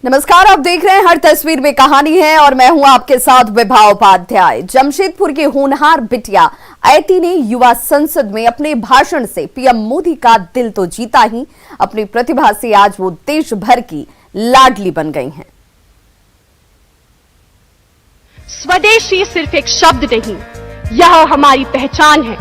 नमस्कार, आप देख रहे हैं हर तस्वीर में कहानी है और मैं हूं आपके साथ विभा उपाध्याय। जमशेदपुर की होनहार बिटिया अयति ने युवा संसद में अपने भाषण से पीएम मोदी का दिल तो जीता ही, अपनी प्रतिभा से आज वो देश भर की लाडली बन गई हैं। स्वदेशी सिर्फ एक शब्द नहीं, यह हमारी पहचान है।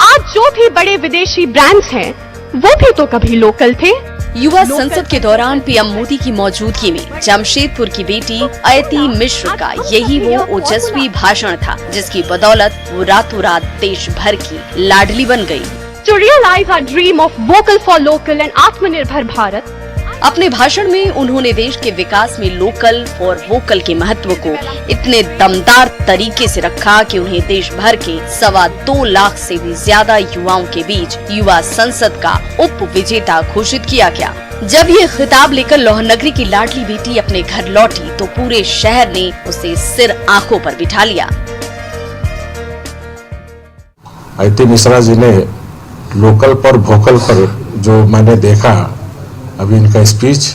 आज जो भी बड़े विदेशी ब्रांड्स हैं, वो भी तो कभी लोकल थे। युवा संसद के दौरान पीएम मोदी की मौजूदगी में जमशेदपुर की बेटी अयति मिश्र का यही वो ओजस्वी भाषण था, जिसकी बदौलत वो रातों रात देश भर की लाडली बन गई। To realize our dream of vocal for local and आत्मनिर्भर भारत, अपने भाषण में उन्होंने देश के विकास में लोकल फॉर वोकल के महत्व को इतने दमदार तरीके से रखा कि उन्हें देश भर के 2.25 लाख से भी ज्यादा युवाओं के बीच युवा संसद का उप विजेता घोषित किया गया। जब ये खिताब लेकर लोहनगरी की लाडली बेटी अपने घर लौटी तो पूरे शहर ने उसे सिर आंखों पर बिठा लिया। अयति मिश्रा जी ने लोकल पर वोकल पर जो मैंने देखा अभी इनका स्पीच,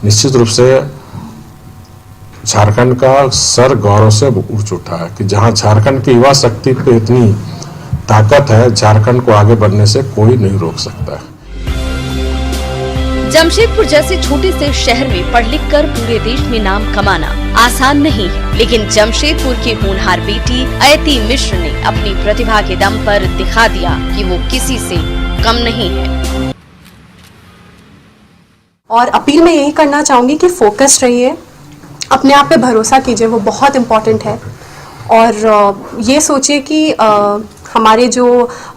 निश्चित रूप से झारखंड का सर गौरव से उठ उठा है कि जहां झारखंड की युवा शक्ति पे इतनी ताकत है, झारखंड को आगे बढ़ने से कोई नहीं रोक सकता है। जमशेदपुर जैसे छोटे से शहर में पढ़ लिख कर पूरे देश में नाम कमाना आसान नहीं है, लेकिन जमशेदपुर की होनहार बेटी अयति मिश्र ने अपनी प्रतिभा के दम पर दिखा दिया कि वो किसी से कम नहीं है। और अपील मैं यही करना चाहूँगी कि फोकस रहिए, अपने आप पे भरोसा कीजिए, वो बहुत इम्पोर्टेंट है। और ये सोचिए कि हमारे जो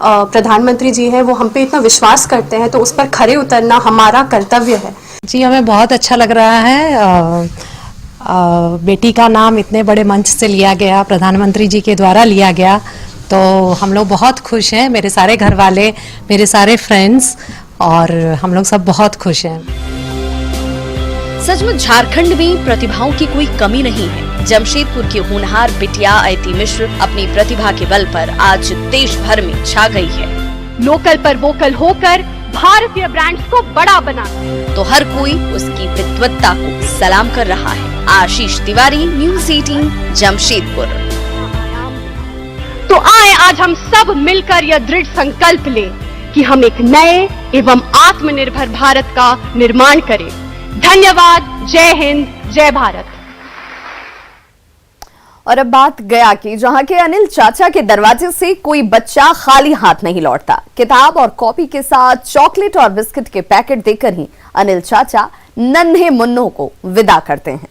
प्रधानमंत्री जी हैं वो हम पे इतना विश्वास करते हैं, तो उस पर खरे उतरना हमारा कर्तव्य है। जी, हमें बहुत अच्छा लग रहा है। बेटी का नाम इतने बड़े मंच से लिया गया, प्रधानमंत्री जी के द्वारा लिया गया, तो हम लोग बहुत खुश हैं। मेरे सारे घर वाले, मेरे सारे फ्रेंड्स और हम लोग सब बहुत खुश हैं। सचमुच झारखंड में प्रतिभाओं की कोई कमी नहीं है। जमशेदपुर की होनहार बिटिया अयति मिश्र अपनी प्रतिभा के बल पर आज देश भर में छा गई है। लोकल पर वोकल होकर भारतीय ब्रांड्स को बड़ा बना, तो हर कोई उसकी विद्वत्ता को सलाम कर रहा है। आशीष तिवारी, न्यूज़ 18, जमशेदपुर। तो आए आज हम सब मिलकर यह दृढ़ संकल्प लें कि हम एक नए एवं आत्मनिर्भर भारत का निर्माण करें। धन्यवाद। जय हिंद, जय भारत। और अब बात गया की, जहां के अनिल चाचा के दरवाजे से कोई बच्चा खाली हाथ नहीं लौटता। किताब और कॉपी के साथ चॉकलेट और बिस्किट के पैकेट देकर ही अनिल चाचा नन्हे मुन्नों को विदा करते हैं।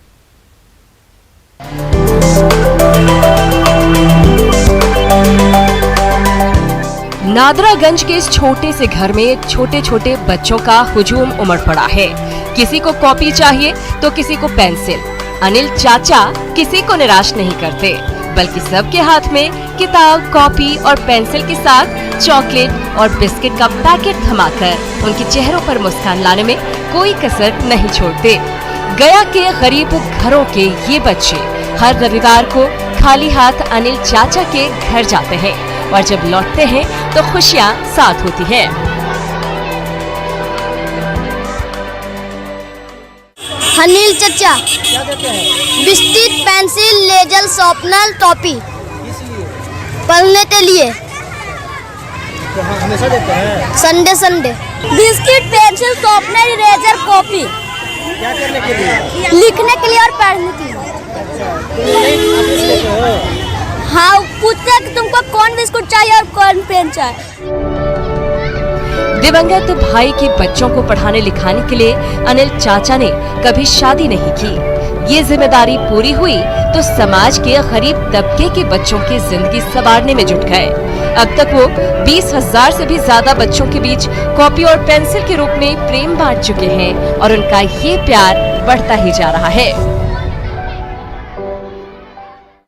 नादरागंज के इस छोटे से घर में छोटे छोटे बच्चों का हुजूम उमड़ पड़ा है। किसी को कॉपी चाहिए तो किसी को पेंसिल। अनिल चाचा किसी को निराश नहीं करते, बल्कि सबके हाथ में किताब, कॉपी और पेंसिल के साथ चॉकलेट और बिस्किट का पैकेट थमाकर उनके चेहरों पर मुस्कान लाने में कोई कसर नहीं छोड़ते। गया के गरीब घरों के ये बच्चे हर रविवार को खाली हाथ अनिल चाचा के घर जाते हैं और जब लौटते हैं तो खुशियां साथ होती हैं। अनिल चचा क्या देते हैं? बिस्किट, पेंसिल, लेजर, शॉर्पनर, टॉपी। पढ़ने के लिए तो हमेशा देते हैं? Sunday Sunday. Biscuit, pencil, sharpener, eraser, copy. क्या करने के लिए? लिखने के लिए और पढ़ने के लिए। अच्छा, हाँ, पूछते हैं कि तुमको कौन बिस्कुट चाहिए और कौन पेन चाहिए। दिवंगत भाई के बच्चों को पढ़ाने लिखाने के लिए अनिल चाचा ने कभी शादी नहीं की। ये जिम्मेदारी पूरी हुई तो समाज के गरीब तबके के बच्चों की जिंदगी संवारने में जुट गए। अब तक वो 20,000 से भी ज्यादा बच्चों के बीच कॉपी और पेंसिल के रूप में प्रेम बांट चुके हैं और उनका ये प्यार बढ़ता ही जा रहा है।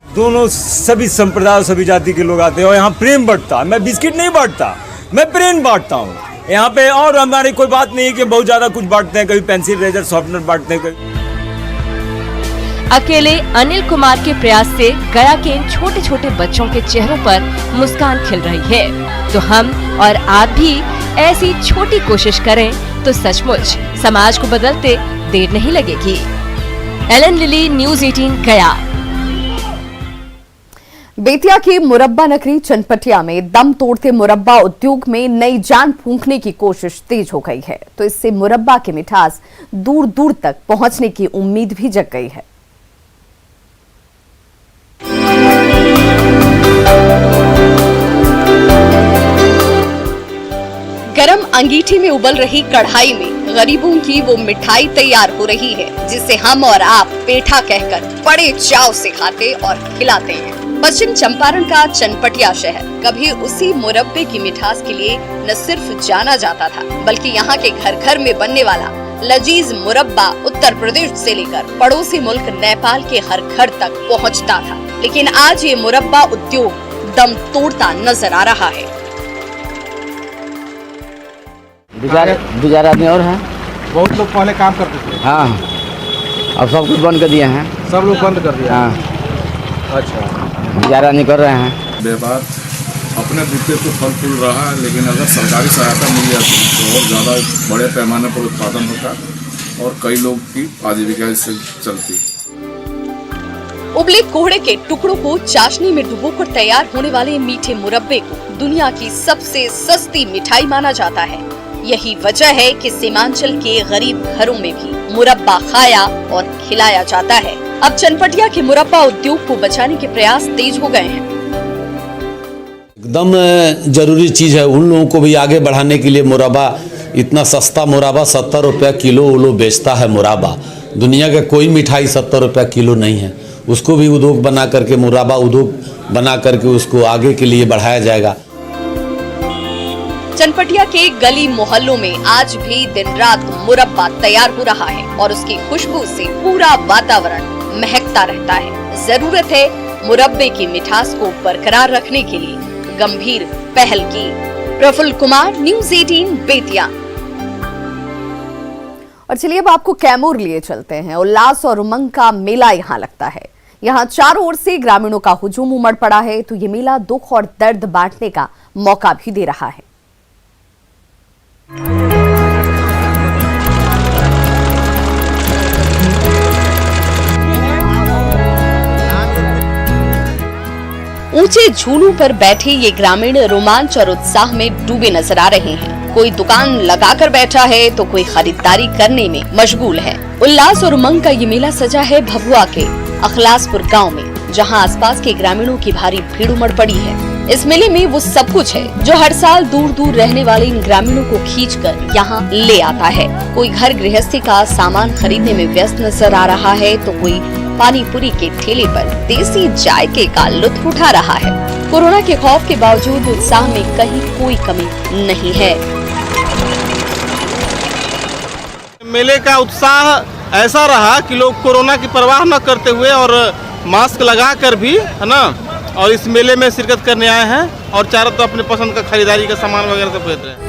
दोनों सभी संप्रदाय और सभी जाति के लोग आते हैं और यहाँ प्रेम बढ़ता। मैं बिस्किट नहीं बांटता, मैं प्रेम बांटता हूँ यहाँ पे। और हमारी कोई बात नहीं है कि बहुत ज्यादा कुछ बांटते हैं, कभी पेंसिल, रेजर, शॉर्पनर बांटते हैं। अकेले अनिल कुमार के प्रयास से गया के इन छोटे छोटे बच्चों के चेहरों पर मुस्कान खिल रही है। तो हम और आप भी ऐसी छोटी कोशिश करें तो सचमुच समाज को बदलते देर नहीं लगेगी। एलन लिली, न्यूज 18 गया। बेतिया की मुरब्बा नगरी चनपटिया में दम तोड़ते मुरब्बा उद्योग में नई जान फूंकने की कोशिश तेज हो गई है, तो इससे मुरब्बा की मिठास दूर दूर तक पहुंचने की उम्मीद भी जग गई है। गरम अंगीठी में उबल रही कढ़ाई में गरीबों की वो मिठाई तैयार हो रही है, जिसे हम और आप पेठा कहकर बड़े चाव से खाते और खिलाते हैं। पश्चिम चंपारण का चनपटिया शहर कभी उसी मुरब्बे की मिठास के लिए न सिर्फ जाना जाता था, बल्कि यहाँ के घर घर में बनने वाला लजीज मुरब्बा उत्तर प्रदेश से लेकर पड़ोसी मुल्क नेपाल के हर घर तक पहुँचता था। लेकिन आज ये मुरब्बा उद्योग दम तोड़ता नजर आ रहा है। दो चार आदमी और हैं। बहुत लोग पहले काम करते थे। हाँ, अब सब कुछ बंद कर दिए हैं। सब लोग बंद कर दिया। हाँ, अच्छा, गुजारा नहीं कर रहे हैं। व्यापार अपने बूते तो फल फूल रहा है, लेकिन अगर सरकारी सहायता मिल जाती तो और ज़्यादा बड़े पैमाने पर उत्पादन होता और कई लोग की आजीविका इससे चलती। उबले कोहड़े के टुकड़ों को चाशनी में डुबोकर तैयार होने वाले मीठे मुरब्बे को दुनिया की सबसे सस्ती मिठाई माना जाता है। यही वजह है कि सीमांचल के गरीब घरों में भी मुरब्बा खाया और खिलाया जाता है। अब चनपटिया के मुरब्बा उद्योग को बचाने के प्रयास तेज हो गए हैं। एकदम जरूरी चीज है उन लोगों को भी आगे बढ़ाने के लिए। मुरब्बा इतना सस्ता मुरब्बा 70 रुपया किलो वो लोग बेचता है मुरब्बा। दुनिया का कोई मिठाई 70 रुपया किलो नहीं है। उसको भी उद्योग बना करके, मुरब्बा उद्योग बना करके उसको आगे के लिए बढ़ाया जाएगा। चनपटिया के गली मोहल्लों में आज भी दिन रात मुरब्बा तैयार हो रहा है और उसकी खुशबू से पूरा वातावरण महकता रहता है। जरूरत है मुरब्बे की मिठास को बरकरार रखने के लिए गंभीर पहल की। प्रफुल्ल कुमार, न्यूज 18 बेतिया। और चलिए अब आपको कैमूर लिए चलते हैं। उल्लास और उमंग का मेला यहाँ लगता है। यहाँ चारों ओर से ग्रामीणों का हुजूम उमड़ पड़ा है, तो ये मेला दुख और दर्द बांटने का मौका भी दे रहा है। ऊंचे झूलों पर बैठे ये ग्रामीण रोमांच और उत्साह में डूबे नजर आ रहे हैं। कोई दुकान लगाकर बैठा है तो कोई खरीदारी करने में मशगूल है। उल्लास और उमंग का ये मेला सजा है भभुआ के अखलासपुर गांव में, जहां आसपास के ग्रामीणों की भारी भीड़ उमड़ पड़ी है। इस मेले में वो सब कुछ है जो हर साल दूर दूर रहने वाले इन ग्रामीणों को खींचकर यहाँ ले आता है। कोई घर गृहस्थी का सामान खरीदने में व्यस्त नजर आ रहा है, तो कोई पानी पूरी के ठेले पर देसी जायके का लुत्फ उठा रहा है। कोरोना के खौफ के बावजूद उत्साह में कहीं कोई कमी नहीं है। मेले का उत्साह ऐसा रहा कि लोग कोरोना की परवाह न करते हुए और मास्क लगाकर भी, है ना, और इस मेले में शिरकत करने आए हैं और चारों तो अपने पसंद का खरीदारी का सामान वगैरह सब खरीद रहे हैं।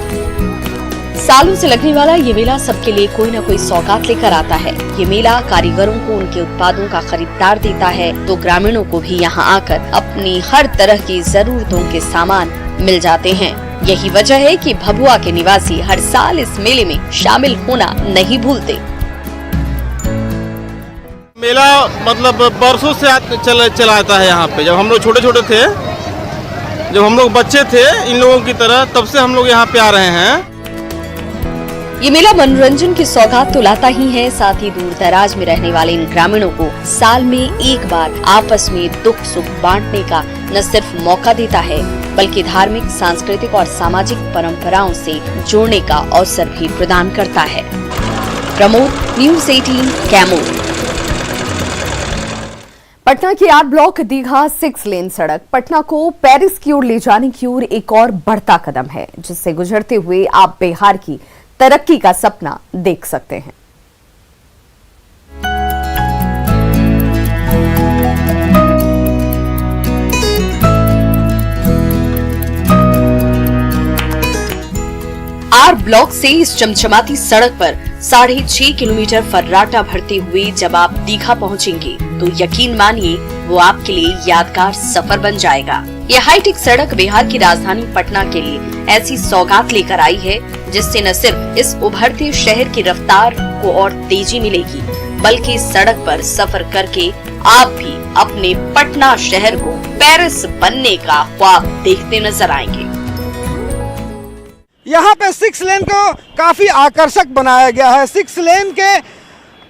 सालों से लगने वाला ये मेला सबके लिए कोई न कोई सौगात लेकर आता है। ये मेला कारीगरों को उनके उत्पादों का खरीदार देता है, तो ग्रामीणों को भी यहाँ आकर अपनी हर तरह की जरूरतों के सामान मिल जाते हैं। यही वजह है कि भभुआ के निवासी हर साल इस मेले में शामिल होना नहीं भूलते। मेला मतलब बरसों से चला आता है यहाँ पे। जब हम लोग छोटे छोटे थे, जब हम लोग बच्चे थे इन लोगों की तरह, तब से हम लोग यहाँ पे आ रहे हैं। ये मेला मनोरंजन की सौगात तो लाता ही है, साथ ही दूर दराज में रहने वाले इन ग्रामीणों को साल में एक बार आपस में दुख सुख बांटने का न सिर्फ मौका देता है, बल्कि धार्मिक, सांस्कृतिक और सामाजिक परंपराओं से जोड़ने का अवसर भी प्रदान करता है। प्रमोद, न्यूज 18 कैमूर। पटना की आर ब्लॉक दीघा 6 लेन सड़क पटना को पेरिस की ओर ले जाने की ओर एक और बढ़ता कदम है, जिससे गुजरते हुए आप बिहार की तरक्की का सपना देख सकते हैं। आर ब्लॉक से इस चमचमाती सड़क पर 6.5 किलोमीटर फर्राटा भरते हुए जब आप दीघा पहुंचेंगे, तो यकीन मानिए वो आपके लिए यादगार सफर बन जाएगा। ये हाईटेक सड़क बिहार की राजधानी पटना के लिए ऐसी सौगात लेकर आई है, जिससे न सिर्फ इस उभरते शहर की रफ्तार को और तेजी मिलेगी, बल्कि सड़क पर सफर करके आप भी अपने पटना शहर को पेरिस बनने का ख्वाब देखते नजर आएंगे। यहाँ पे 6 लेन को काफी आकर्षक बनाया गया है। 6 लेन के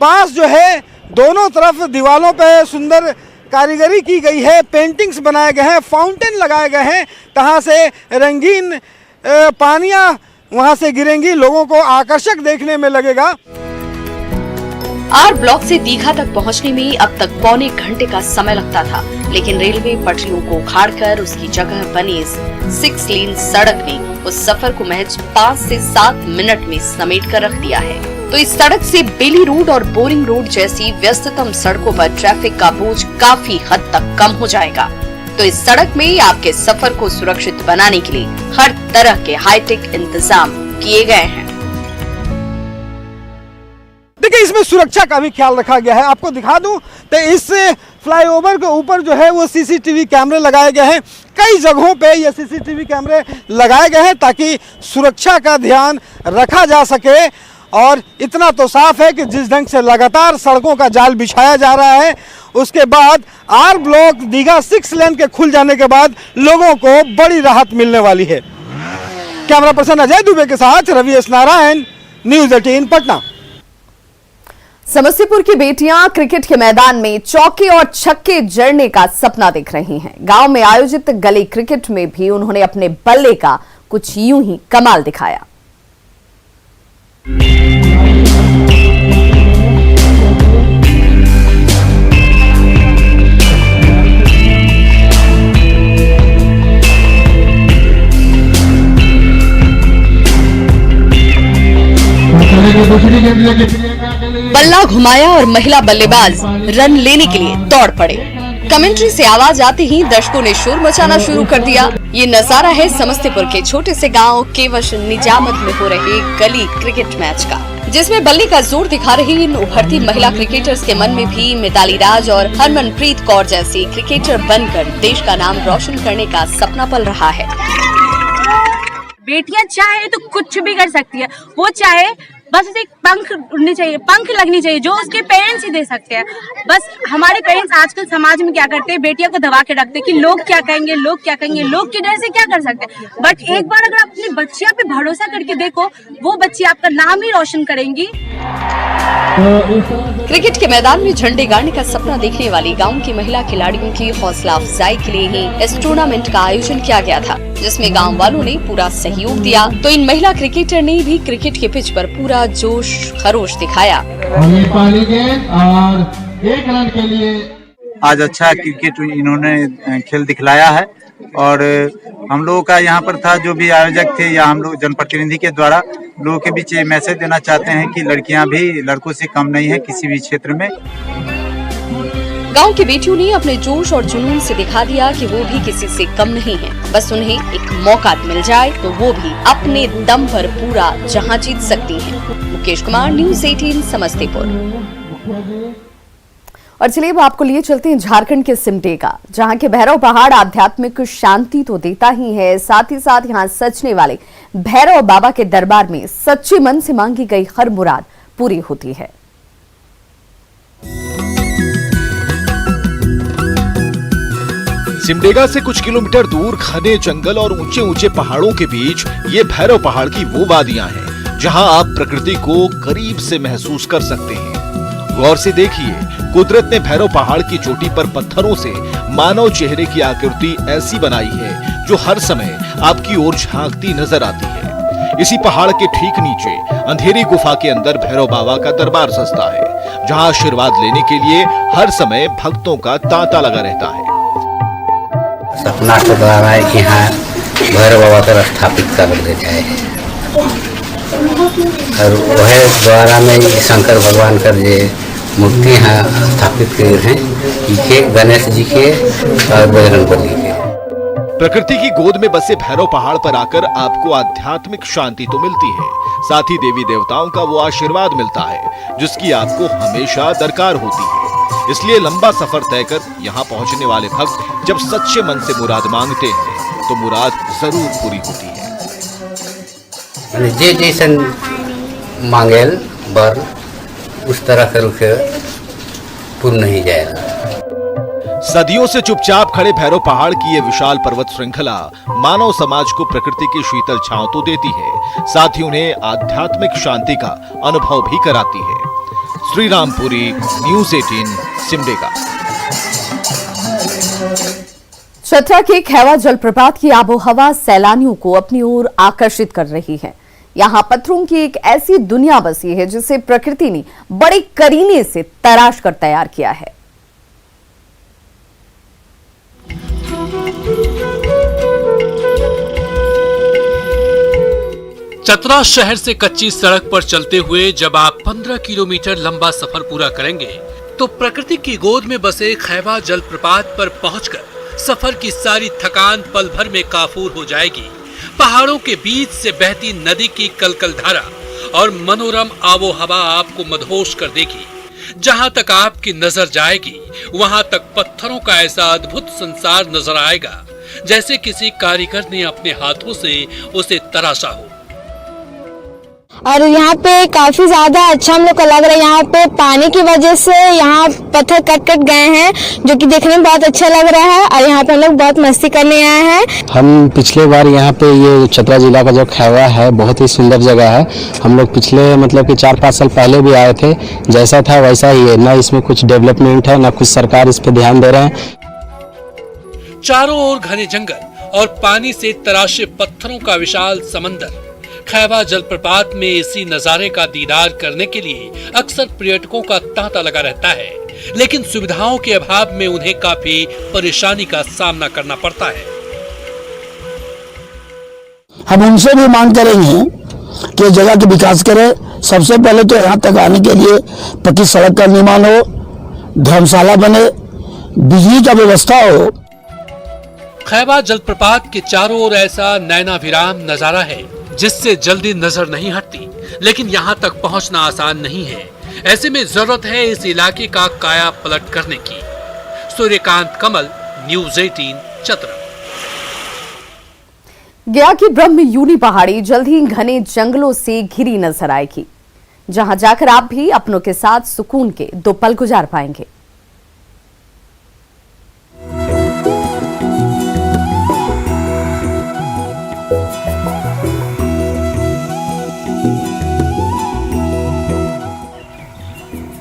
पास जो है दोनों तरफ दीवारों पे सुंदर कारीगरी की गई है, पेंटिंग्स बनाए गए हैं, फाउंटेन लगाए गए हैं, तहाँ से रंगीन पानियाँ वहाँ से गिरेंगी, लोगों को आकर्षक देखने में लगेगा। आर ब्लॉक से दीघा तक पहुंचने में अब तक पौने घंटे का समय लगता था, लेकिन रेलवे पटरियों को उखाड़कर उसकी जगह बनी इस 6 लेन सड़क ने उस सफर को महज 5 से 7 मिनट में समेट कर रख दिया है। तो इस सड़क से बेली रोड और बोरिंग रोड जैसी व्यस्ततम सड़कों पर ट्रैफिक का बोझ काफी हद तक कम हो जाएगा। तो इस सड़क में आपके सफर को सुरक्षित बनाने के लिए हर तरह के हाईटेक इंतजाम किए गए हैं। देखिए, इसमें सुरक्षा का भी ख्याल रखा गया है। आपको दिखा दूं तो इस फ्लाईओवर के ऊपर जो है वो सीसीटीवी कैमरे लगाए गए हैं। कई जगहों पे ये सीसीटीवी कैमरे लगाए गए हैं ताकि सुरक्षा का ध्यान रखा जा सके। और इतना तो साफ है कि जिस ढंग से लगातार सड़कों का जाल बिछाया जा रहा है, उसके बाद आर ब्लॉक दीघा 6 लेन के खुल जाने के बाद लोगों को बड़ी राहत मिलने वाली है। कैमरा पर्सन अजय दुबे के साथ रवि एस नारायण, न्यूज़ 18 पटना। समस्तीपुर की बेटियां क्रिकेट के मैदान में चौके और छक्के जड़ने का सपना देख रही हैं। गांव में आयोजित गली क्रिकेट में भी उन्होंने अपने बल्ले का कुछ यूं ही कमाल दिखाया। बल्ला घुमाया और महिला बल्लेबाज रन लेने के लिए दौड़ पड़े। कमेंट्री से आवाज आते ही दर्शकों ने शोर मचाना शुरू कर दिया। ये नजारा है समस्तीपुर के छोटे से गांव केवश निजामत में हो रहे गली क्रिकेट मैच का, जिसमें बल्ले का जोर दिखा रही इन उभरती महिला क्रिकेटर्स के मन में भी मिताली राज और हरमनप्रीत कौर जैसी क्रिकेटर बनकर देश का नाम रोशन करने का सपना पल रहा है। बेटियां चाहे तो कुछ भी कर सकती है, वो चाहे बस उसे एक पंख उड़ने चाहिए, पंख लगनी चाहिए, जो उसके पेरेंट्स ही दे सकते हैं। बस हमारे पेरेंट्स आजकल समाज में क्या करते हैं, बेटियों को दबा के रखते हैं कि लोग क्या कहेंगे, लोग क्या कहेंगे, लोग के डर से क्या कर सकते हैं। बट एक बार अगर आप अपनी बच्चियों पे भरोसा करके देखो, वो बच्ची आपका नाम ही रोशन करेंगी। क्रिकेट के मैदान में झंडे गाड़ने का सपना देखने वाली गांव की महिला खिलाड़ियों की हौसला अफजाई के लिए ही इस टूर्नामेंट का आयोजन किया गया था, जिसमें गांव वालों ने पूरा सहयोग दिया। तो इन महिला क्रिकेटर ने भी क्रिकेट के पिच पर पूरा जोश खरोश दिखाया। और 1 रन के लिए आज अच्छा क्रिकेट इन्होंने खेल दिखलाया है। और हम लोगों का यहाँ पर था, जो भी आयोजक थे या हम लोग जनप्रतिनिधि के द्वारा लोगों के बीच ये मैसेज देना चाहते हैं कि लड़कियां भी लड़कों से कम नहीं है किसी भी क्षेत्र में। गांव की बेटियों ने अपने जोश और जुनून से दिखा दिया कि वो भी किसी से कम नहीं है। बस उन्हें एक मौका मिल जाए तो वो भी अपने दम पर पूरा जहां जीत सकती हैं। मुकेश कुमार, न्यूज़ 18 समस्तीपुर। और चलिए अब आपको लिए चलते हैं झारखंड के सिमडेगा, जहां के भैरव पहाड़ आध्यात्मिक शांति तो देता ही है, साथ ही साथ यहां सजने वाले भैरव बाबा के दरबार में सच्चे मन से मांगी गई हर मुराद पूरी होती है। सिमडेगा से कुछ किलोमीटर दूर घने जंगल और ऊंचे ऊंचे पहाड़ों के बीच ये भैरव पहाड़ की वो वादियां हैं जहां आप प्रकृति को करीब से महसूस कर सकते हैं। गौर से देखिए, कुदरत ने भैरव पहाड़ की चोटी पर पत्थरों से मानव चेहरे की आकृति ऐसी बनाई है जो हर समय आपकी ओर झांकती नजर आती है। इसी पहाड़ के ठीक नीचे अंधेरी गुफा के अंदर भैरव बाबा का दरबार सजता है, जहां आशीर्वाद लेने के लिए हर समय भक्तों का तांता लगा रहता है। सपना के द्वारा यहाँ भैरव बाबा का स्थापित कर देता है और वह द्वारा में शंकर भगवान का जो मूर्ति यहाँ स्थापित किए हैं, गणेश जी के और बजरंगबली के। प्रकृति की गोद में बसे भैरव पहाड़ पर आकर आपको आध्यात्मिक शांति तो मिलती है, साथ ही देवी देवताओं का वो आशीर्वाद मिलता है जिसकी आपको हमेशा दरकार होती है। इसलिए लंबा सफर तय कर यहाँ पहुँचने वाले भक्त जब सच्चे मन से मुराद मांगते हैं तो मुराद जरूर पूरी होती है। जे जैसन मांगेल बर उस तरह से रुके पूर्ण नहीं जाएगा। सदियों से चुपचाप खड़े भैरव पहाड़ की ये विशाल पर्वत श्रृंखला मानव समाज को प्रकृति की शीतल छांव तो देती है, साथ ही उन्हें आध्यात्मिक शांति का अनुभव भी कराती है। श्रीरामपुरी, न्यूज़ 18, सिमडेगा। चतरा के खैवा जलप्रपात की आबोहवा सैलानियों को अपनी ओर आकर्षित कर रही है। यहाँ पत्थरों की एक ऐसी दुनिया बसी है जिसे प्रकृति ने बड़े करीने से तराश कर तैयार किया है। चतरा शहर से कच्ची सड़क पर चलते हुए जब आप 15 किलोमीटर लंबा सफर पूरा करेंगे तो प्रकृति की गोद में बसे खैवा जलप्रपात पर पहुंचकर सफर की सारी थकान पल भर में काफूर हो जाएगी। पहाड़ों के बीच से बहती नदी की कलकल धारा और मनोरम आबो हवा आपको मदहोश कर देगी। जहां तक आपकी नजर जाएगी वहां तक पत्थरों का ऐसा अद्भुत संसार नजर आएगा जैसे किसी कारीगर ने अपने हाथों से उसे तराशा हो। और यहाँ पे काफी ज्यादा अच्छा हम लोग को लग रहा है। यहाँ पे पानी की वजह से यहाँ पत्थर कट कट गए हैं जो कि देखने में बहुत अच्छा लग रहा है और यहाँ पे हम लोग बहुत मस्ती करने आए हैं। हम पिछले बार यहाँ पे ये चतरा जिला का जो खैवा है बहुत ही सुंदर जगह है। हम लोग पिछले मतलब कि 4-5 साल पहले भी आए थे, जैसा था वैसा ही है, ना इसमें कुछ डेवलपमेंट है ना कुछ सरकार इस पे ध्यान दे रहे हैं। चारों ओर घने जंगल और पानी से तराशे पत्थरों का विशाल समंदर। खैवा जलप्रपात में इसी नजारे का दीदार करने के लिए अक्सर पर्यटकों का तांता लगा रहता है, लेकिन सुविधाओं के अभाव में उन्हें काफी परेशानी का सामना करना पड़ता है। हम उनसे भी मांग करेंगे कि जगह के विकास करें। सबसे पहले तो यहाँ तक आने के लिए पक्की सड़क का निर्माण हो, धर्मशाला बने, बिजली का व्यवस्था हो। खैवा जलप्रपात के चारों ओर ऐसा नैनाभिराम नजारा है जिससे जल्दी नजर नहीं हटती, लेकिन यहाँ तक पहुँचना आसान नहीं है। ऐसे में जरूरत है इस इलाके का काया पलट करने की। सूर्यकांत कमल, न्यूज़ 18, चतरा। गया की ब्रह्मयूनी पहाड़ी जल्द ही घने जंगलों से घिरी नजर आएगी, जहां जाकर आप भी अपनों के साथ सुकून के 2 पल गुजार पाएंगे।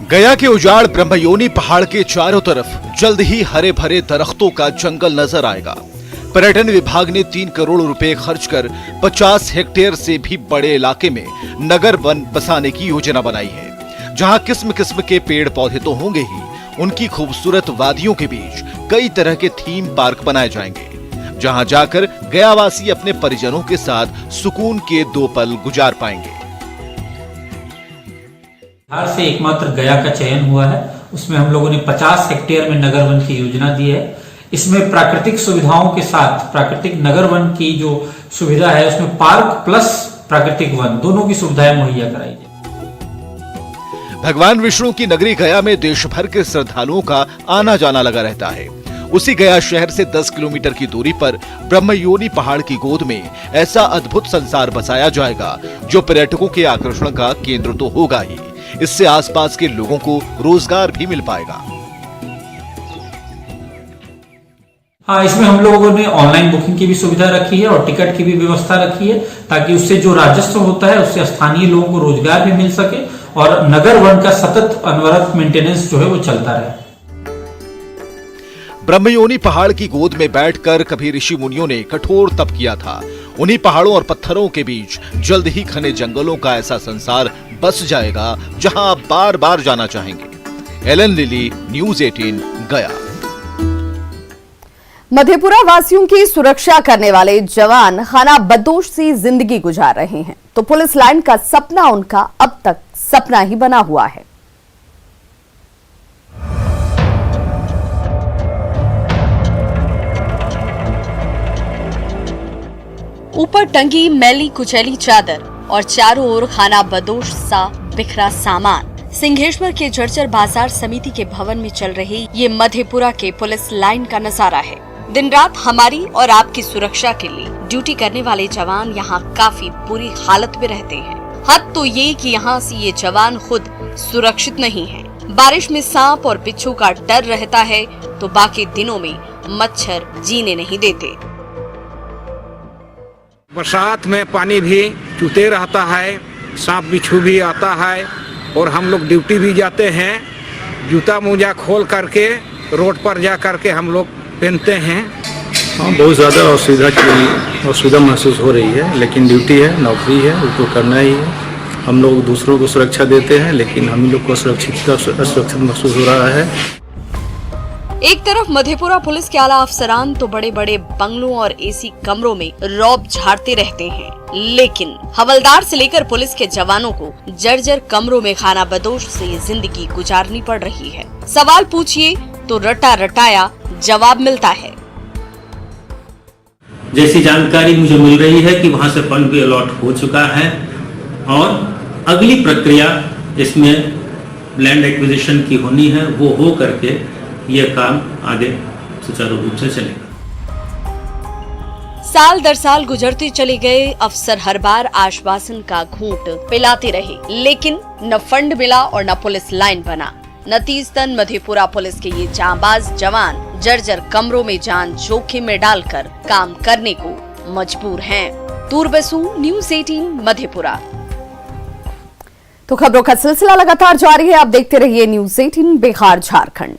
गया के उजाड़ ब्रह्मयोनी पहाड़ के चारों तरफ जल्द ही हरे भरे दरख्तों का जंगल नजर आएगा। पर्यटन विभाग ने 3 करोड़ रुपए खर्च कर 50 हेक्टेयर से भी बड़े इलाके में नगर वन बसाने की योजना बनाई है, जहां किस्म किस्म के पेड़ पौधे तो होंगे ही, उनकी खूबसूरत वादियों के बीच कई तरह के थीम पार्क बनाए जाएंगे, जहां जाकर गयावासी अपने परिजनों के साथ सुकून के 2 पल गुजार पाएंगे। बिहार से एकमात्र गया का चयन हुआ है। उसमें हम लोगों ने 50 हेक्टेयर में नगर वन की योजना दी है। इसमें प्राकृतिक सुविधाओं के साथ प्राकृतिक नगर वन की जो सुविधा है उसमें पार्क प्लस प्राकृतिक वन दोनों की सुविधाएं मुहैया कराई जाए। भगवान विष्णु की नगरी गया में देश भर के श्रद्धालुओं का आना जाना लगा रहता है। उसी गया शहर से 10 किलोमीटर की दूरी पर ब्रह्मयोनी पहाड़ की गोद में ऐसा अद्भुत संसार बसाया जाएगा जो पर्यटकों के आकर्षण का केंद्र तो होगा ही, इससे आसपास के लोगों को रोजगार भी मिल पाएगा। हाँ, इसमें हम लोगों ने ऑनलाइन बुकिंग की भी सुविधा रखी है और टिकट की भी व्यवस्था रखी है, ताकि उससे जो राजस्व होता है उससे स्थानीय लोगों को रोजगार भी मिल सके और नगर वन का सतत अनवरत मेंटेनेंस जो है वो चलता रहे। ब्रह्मयोनी पहाड़ की गोद में बैठकर कभी ऋषि मुनियों ने कठोर तप किया था। उन्हीं पहाड़ों और पत्थरों के बीच जल्द ही घने जंगलों का ऐसा संसार बस जाएगा जहां आप बार बार जाना चाहेंगे। एलन लिली, न्यूज़ 18, गया। मधेपुरा वासियों की सुरक्षा करने वाले जवान खाना बदोश से जिंदगी गुजार रहे हैं, तो पुलिस लाइन का सपना उनका अब तक सपना ही बना हुआ है। ऊपर टंगी मैली कुचैली चादर और चारों ओर खाना बदोश सा बिखरा सामान। सिंहेश्वर के जर्जर बाजार समिति के भवन में चल रही ये मधेपुरा के पुलिस लाइन का नजारा है। दिन रात हमारी और आपकी सुरक्षा के लिए ड्यूटी करने वाले जवान यहाँ काफी बुरी हालत में रहते हैं। हद तो ये कि यहाँ से ये जवान खुद सुरक्षित नहीं है। बारिश में सांप और बिच्छू का डर रहता है तो बाकी दिनों में मच्छर जीने नहीं देते। बरसात में पानी भी चूते रहता है, सांप बिच्छू भी आता है और हम लोग ड्यूटी भी जाते हैं। जूता मोजा खोल करके रोड पर जा करके हम लोग पहनते हैं। हाँ, बहुत ज़्यादा असुविधा महसूस हो रही है, लेकिन ड्यूटी है, नौकरी है, उसको करना ही है। हम लोग दूसरों को सुरक्षा देते हैं, लेकिन हम लोग को असुरक्षित महसूस हो रहा है। एक तरफ मधेपुरा पुलिस के आला अफसरान तो बड़े बड़े बंगलों और एसी कमरों में रौब झाड़ते रहते हैं, लेकिन हवलदार से लेकर पुलिस के जवानों को जर्जर कमरों में खाना बदोश से जिंदगी गुजारनी पड़ रही है। सवाल पूछिए तो रटा रटाया जवाब मिलता है। जैसी जानकारी मुझे मिल रही है कि वहां से फंड भी अलॉट हो चुका है और अगली प्रक्रिया इसमें लैंड एक्विजिशन की होनी है, वो हो करके यह काम आगे सुचारू रूप से चलेगा। साल दर साल गुजरते चले गए, अफसर हर बार आश्वासन का घूंट पिलाते रहे, लेकिन न फंड मिला और न पुलिस लाइन बना। नतीजतन मधेपुरा पुलिस के ये जांबाज जवान जर्जर कमरों में जान जोखिम में डालकर काम करने को मजबूर हैं। दूरबसू न्यूज़ 18 मधेपुरा। तो खबरों का सिलसिला लगातार जारी है। आप देखते रहिए न्यूज़ 18 बिहार झारखंड।